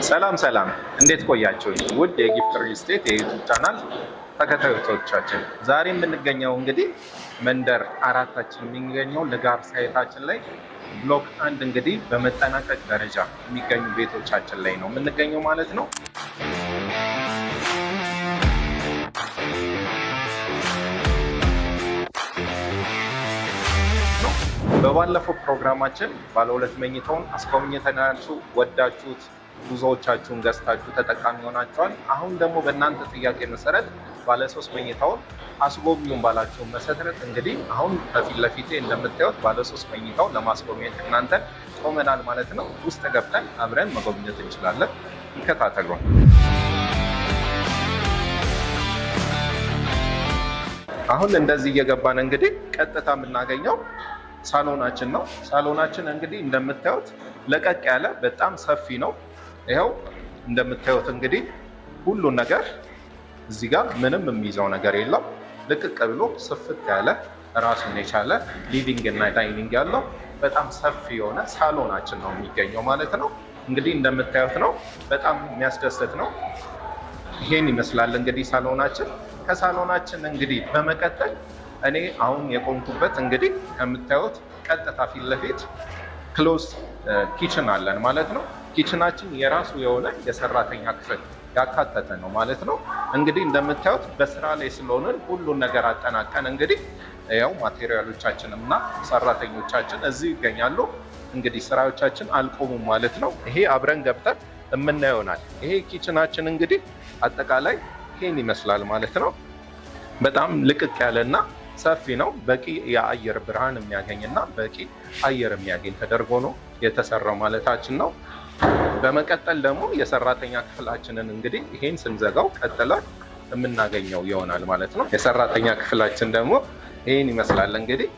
ሰላም ሰላም፣ እንዴት ቆያችሁኝ? ውድ የጊፍት ሪል ስቴት የዩቲዩብ ቻናል ተከታዮቻችን፣ ዛሬ የምንገኘው እንግዲህ መንደር አራታችን የሚገኘው ለጋር ሳይታችን ላይ ብሎክ አንድ እንግዲህ በመጠናቀቅ ደረጃ የሚገኙ ቤቶቻችን ላይ ነው የምንገኘው ማለት ነው። በባለፈው ፕሮግራማችን ባለ ሁለት መኝታውን አስጎብኝተናችሁ ወዳችሁት ብዙዎቻችሁን ገዝታችሁ ተጠቃሚ ሆናችኋል። አሁን ደግሞ በእናንተ ጥያቄ መሰረት ባለ ሶስት መኝታውን አስጎብኙን ባላችሁ መሰረት እንግዲህ አሁን በፊት ለፊቴ እንደምታዩት ባለ ሶስት መኝታውን ለማስጎብኘት እናንተ ቆመናል ማለት ነው። ውስጥ ገብተን አብረን መጎብኘት እንችላለን። ይከታተሉ። አሁን እንደዚህ እየገባን እንግዲህ ቀጥታ የምናገኘው ሳሎናችን ነው። ሳሎናችን እንግዲህ እንደምታዩት ለቀቅ ያለ በጣም ሰፊ ነው። ይኸው እንደምታዩት እንግዲህ ሁሉን ነገር እዚህ ጋር ምንም የሚይዘው ነገር የለም። ልቅቅ ብሎ ስፍት ያለ ራሱን የቻለ ሊቪንግ እና ዳይኒንግ ያለው በጣም ሰፊ የሆነ ሳሎናችን ነው የሚገኘው ማለት ነው። እንግዲህ እንደምታዩት ነው፣ በጣም የሚያስደስት ነው። ይሄን ይመስላል እንግዲህ ሳሎናችን። ከሳሎናችን እንግዲህ በመቀጠል እኔ አሁን የቆምኩበት እንግዲህ ከምታዩት ቀጥታ ፊት ለፊት ክሎዝ ኪችን አለን ማለት ነው። ኪችናችን የራሱ የሆነ የሰራተኛ ክፍል ያካተተ ነው ማለት ነው። እንግዲህ እንደምታዩት በስራ ላይ ስለሆንን ሁሉን ነገር አጠናቀን እንግዲህ ያው ማቴሪያሎቻችንም እና ሰራተኞቻችን እዚህ ይገኛሉ። እንግዲህ ስራዎቻችን አልቆሙም ማለት ነው። ይሄ አብረን ገብተን የምናየው ይሆናል። ይሄ ኪችናችን እንግዲህ አጠቃላይ ይሄን ይመስላል ማለት ነው። በጣም ልቅቅ ያለና ሰፊ ነው። በቂ የአየር ብርሃን የሚያገኝና በቂ አየር የሚያገኝ ተደርጎ ነው የተሰራው ማለታችን ነው። በመቀጠል ደግሞ የሰራተኛ ክፍላችንን እንግዲህ ይሄን ስንዘጋው ቀጥለን የምናገኘው ይሆናል ማለት ነው። የሰራተኛ ክፍላችን ደግሞ ይሄን ይመስላል እንግዲህ።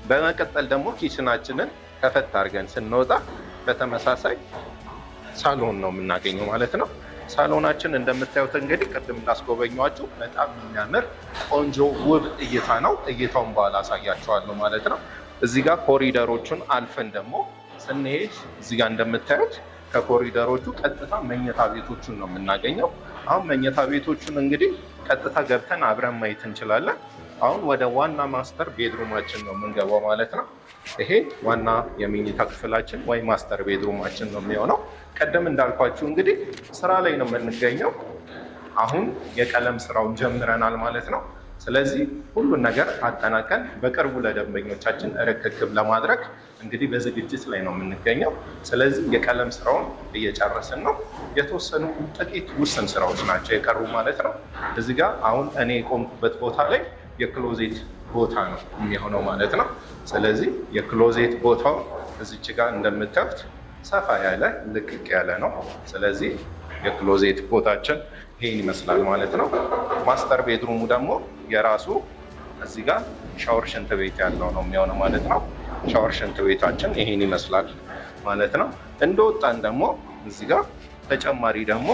በመቀጠል ደግሞ ኪችናችንን ከፈት አድርገን ስንወጣ በተመሳሳይ ሳሎን ነው የምናገኘው ማለት ነው። ሳሎናችን እንደምታዩት እንግዲህ ቅድም እንዳስጎበኟችሁ በጣም የሚያምር ቆንጆ ውብ እይታ ነው። እይታውን በኋላ አሳያችኋለሁ ማለት ነው። እዚህ ጋር ኮሪደሮቹን አልፈን ደግሞ ስንሄድ እዚህ ጋር እንደምታዩት ከኮሪደሮቹ ቀጥታ መኝታ ቤቶቹን ነው የምናገኘው። አሁን መኝታ ቤቶቹን እንግዲህ ቀጥታ ገብተን አብረን ማየት እንችላለን። አሁን ወደ ዋና ማስተር ቤድሩማችን ነው የምንገባው ማለት ነው። ይሄ ዋና የመኝታ ክፍላችን ወይ ማስተር ቤድሩማችን ነው የሚሆነው። ቀደም እንዳልኳችሁ እንግዲህ ስራ ላይ ነው የምንገኘው። አሁን የቀለም ስራውን ጀምረናል ማለት ነው። ስለዚህ ሁሉን ነገር አጠናቀን በቅርቡ ለደንበኞቻችን ርክክብ ለማድረግ እንግዲህ በዝግጅት ላይ ነው የምንገኘው። ስለዚህ የቀለም ስራውን እየጨረስን ነው። የተወሰኑ ጥቂት ውስን ስራዎች ናቸው የቀሩ ማለት ነው። እዚህ ጋር አሁን እኔ የቆምኩበት ቦታ ላይ የክሎዜት ቦታ ነው የሚሆነው ማለት ነው። ስለዚህ የክሎዜት ቦታው እዚች ጋር እንደምታዩት ሰፋ ያለ ልቅቅ ያለ ነው። ስለዚህ የክሎዜት ቦታችን ይሄን ይመስላል ማለት ነው። ማስተር ቤድሩሙ ደግሞ የራሱ እዚህ ጋር ሻወር ሽንት ቤት ያለው ነው የሚሆነው ማለት ነው። ሻወር ሽንት ቤታችን ይሄን ይመስላል ማለት ነው። እንደወጣን ደግሞ እዚህ ጋር ተጨማሪ ደግሞ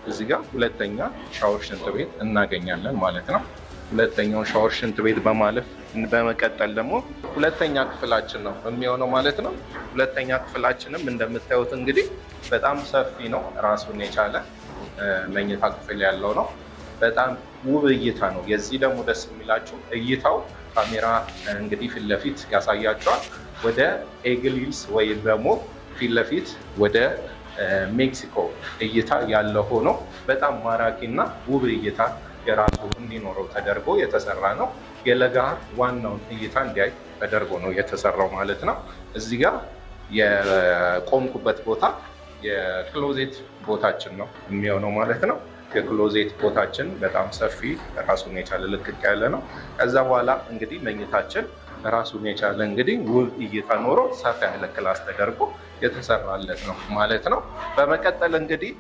እዚህ ጋር ሁለተኛ ሻወር ሽንት ቤት እናገኛለን ማለት ነው። ሁለተኛው ሻወር ሽንት ቤት በማለፍ በመቀጠል ደግሞ ሁለተኛ ክፍላችን ነው የሚሆነው ማለት ነው። ሁለተኛ ክፍላችንም እንደምታዩት እንግዲህ በጣም ሰፊ ነው። ራሱን የቻለ መኝታ ክፍል ያለው ነው። በጣም ውብ እይታ ነው። የዚህ ደግሞ ደስ የሚላችሁ እይታው ካሜራ እንግዲህ ፊት ለፊት ያሳያቸዋል። ወደ ኤግል ሂልስ ወይም ደግሞ ፊት ለፊት ወደ ሜክሲኮ እይታ ያለ ሆኖ በጣም ማራኪና ውብ እይታ የራሱ እንዲኖረው ተደርጎ የተሰራ ነው። የለጋር ዋናውን እይታ እንዲያይ ተደርጎ ነው የተሰራው ማለት ነው። እዚህ ጋር የቆምኩበት ቦታ የክሎዜት ቦታችን ነው የሚሆነው ማለት ነው። የክሎዜት ቦታችን በጣም ሰፊ ራሱን የቻለ ልቅቅ ያለ ነው። ከዛ በኋላ እንግዲህ መኝታችን ራሱን የቻለ እንግዲህ ውብ እይታ ኖሮ ሰፋ ያለ ክላስ ተደርጎ የተሰራለት ነው ማለት ነው። በመቀጠል እንግዲህ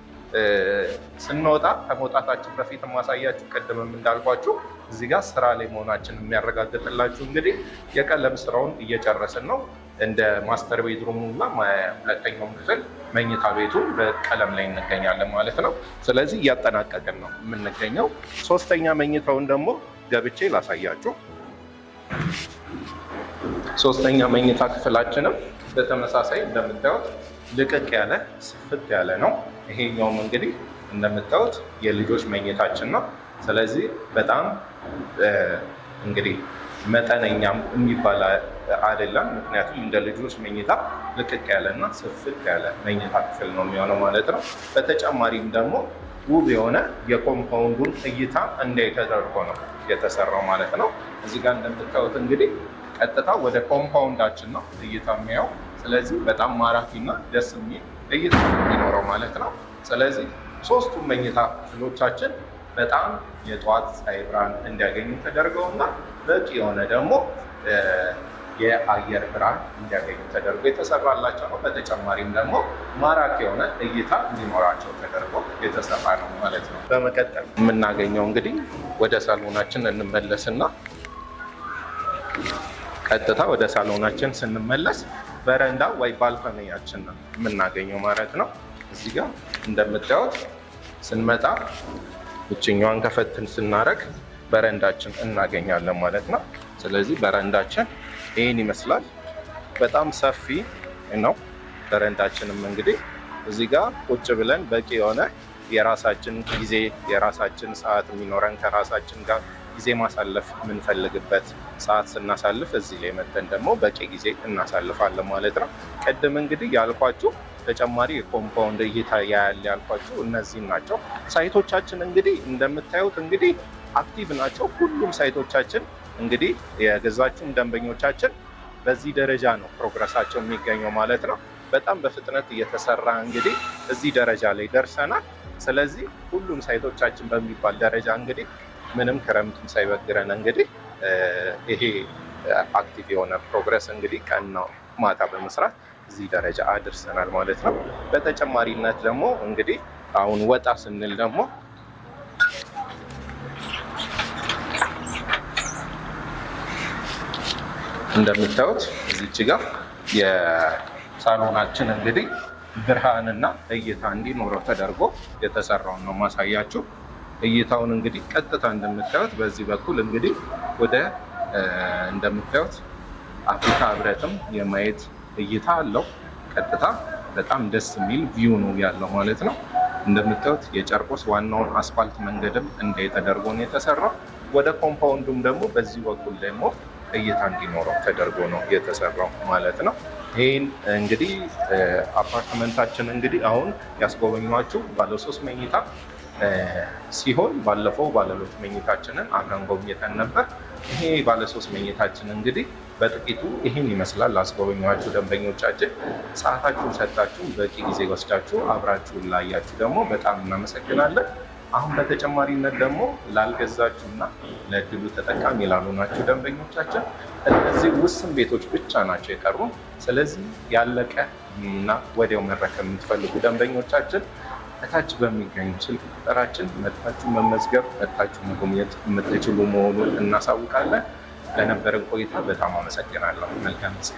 ስንወጣ ከመውጣታችን በፊት ማሳያችሁ ቅድምም እንዳልኳችሁ እዚህ ጋር ስራ ላይ መሆናችን የሚያረጋግጥላችሁ እንግዲህ የቀለም ስራውን እየጨረስን ነው። እንደ ማስተር ቤድሩሙ እና ሁለተኛው ክፍል መኝታ ቤቱ በቀለም ላይ እንገኛለን ማለት ነው። ስለዚህ እያጠናቀቅን ነው የምንገኘው። ሶስተኛ መኝታውን ደግሞ ገብቼ ላሳያችሁ። ሶስተኛ መኝታ ክፍላችንም በተመሳሳይ እንደምታዩት ልቅቅ ያለ ስፍት ያለ ነው። ይሄኛውም እንግዲህ እንደምታዩት የልጆች መኝታችን ነው። ስለዚህ በጣም እንግዲህ መጠነኛም የሚባል አይደለም። ምክንያቱም እንደ ልጆች መኝታ ልቅቅ ያለና ስፍት ያለ መኝታ ክፍል ነው የሚሆነው ማለት ነው። በተጨማሪም ደግሞ ውብ የሆነ የኮምፓውንዱን እይታ እንዲያይ ተደርጎ ነው የተሰራው ማለት ነው። እዚህ ጋር እንደምታዩት እንግዲህ ቀጥታ ወደ ኮምፓውንዳችን ነው እይታ የሚያየው። ስለዚህ በጣም ማራኪና ደስ የሚል እይታ የሚኖረው ማለት ነው። ስለዚህ ሶስቱም መኝታ ክፍሎቻችን በጣም የጠዋት ፀሐይ ብርሃን እንዲያገኙ ተደርገውና በቂ የሆነ ደግሞ የአየር ብርሃን እንዲያገኙ ተደርጎ የተሰራላቸው ነው። በተጨማሪም ደግሞ ማራኪ የሆነ እይታ እንዲኖራቸው ተደርጎ የተሰራ ነው ማለት ነው። በመቀጠል የምናገኘው እንግዲህ ወደ ሳሎናችን እንመለስና ቀጥታ ወደ ሳሎናችን ስንመለስ በረንዳ ወይ ባልኮኒያችን ነው የምናገኘው ማለት ነው። እዚህ ጋር እንደምታዩት ስንመጣ እችኛዋን ከፈትን ስናደርግ በረንዳችን እናገኛለን ማለት ነው። ስለዚህ በረንዳችን ይህን ይመስላል። በጣም ሰፊ ነው። በረንዳችንም እንግዲህ እዚህ ጋር ቁጭ ብለን በቂ የሆነ የራሳችን ጊዜ የራሳችን ሰዓት የሚኖረን ከራሳችን ጋር ጊዜ ማሳለፍ የምንፈልግበት ሰዓት ስናሳልፍ እዚህ ላይ መተን ደግሞ በቂ ጊዜ እናሳልፋለን ማለት ነው። ቅድም እንግዲህ ያልኳችሁ ተጨማሪ የኮምፓውንድ እይታ ያያል ያልኳችሁ እነዚህ ናቸው። ሳይቶቻችን እንግዲህ እንደምታዩት እንግዲህ አክቲቭ ናቸው። ሁሉም ሳይቶቻችን እንግዲህ የገዛችሁም ደንበኞቻችን በዚህ ደረጃ ነው ፕሮግረሳቸው የሚገኘው ማለት ነው። በጣም በፍጥነት እየተሰራ እንግዲህ እዚህ ደረጃ ላይ ደርሰናል። ስለዚህ ሁሉም ሳይቶቻችን በሚባል ደረጃ እንግዲህ ምንም ክረምቱም ሳይበግረን እንግዲህ ይሄ አክቲቭ የሆነ ፕሮግረስ እንግዲህ ቀን ነው ማታ በመስራት እዚህ ደረጃ አድርሰናል ማለት ነው። በተጨማሪነት ደግሞ እንግዲህ አሁን ወጣ ስንል ደግሞ እንደምታዩት እዚች ጋር የሳሎናችን እንግዲህ ብርሃንና እይታ እንዲኖረው ተደርጎ የተሰራውን ነው ማሳያችሁ። እይታውን እንግዲህ ቀጥታ እንደምታዩት በዚህ በኩል እንግዲህ ወደ እንደምታዩት አፍሪካ ህብረትም የማየት እይታ አለው። ቀጥታ በጣም ደስ የሚል ቪው ነው ያለው ማለት ነው። እንደምታዩት የጨርቆስ ዋናውን አስፋልት መንገድም እንዲህ ተደርጎ ነው የተሰራው። ወደ ኮምፓውንዱም ደግሞ በዚህ በኩል ደግሞ እይታ እንዲኖረው ተደርጎ ነው የተሰራው ማለት ነው። ይህን እንግዲህ አፓርትመንታችን እንግዲህ አሁን ያስጎበኟችሁ ባለ3 መኝታ ሲሆን ባለፈው ባለ2 መኝታችንን አብረን ጎብኝተን ነበር። ይሄ ባለ3 መኝታችን እንግዲህ በጥቂቱ ይህን ይመስላል። ላስጎበኟችሁ ደንበኞቻችን ሰዓታችሁን ሰጣችሁ በቂ ጊዜ ወስዳችሁ አብራችሁን ላያችሁ ደግሞ በጣም እናመሰግናለን። አሁን በተጨማሪነት ደግሞ ላልገዛችሁና ለእድሉ ተጠቃሚ ላልሆናችሁ ደንበኞቻችን እነዚህ ውስን ቤቶች ብቻ ናቸው የቀሩ። ስለዚህ ያለቀ እና ወዲያው መረከብ የምትፈልጉ ደንበኞቻችን እታች በሚገኝ ስልክ ቁጥራችን መጥታችሁ መመዝገብ መጥታችሁ መጎብኘት የምትችሉ መሆኑን እናሳውቃለን። ለነበረን ቆይታ በጣም አመሰግናለሁ። መልካም ጊዜ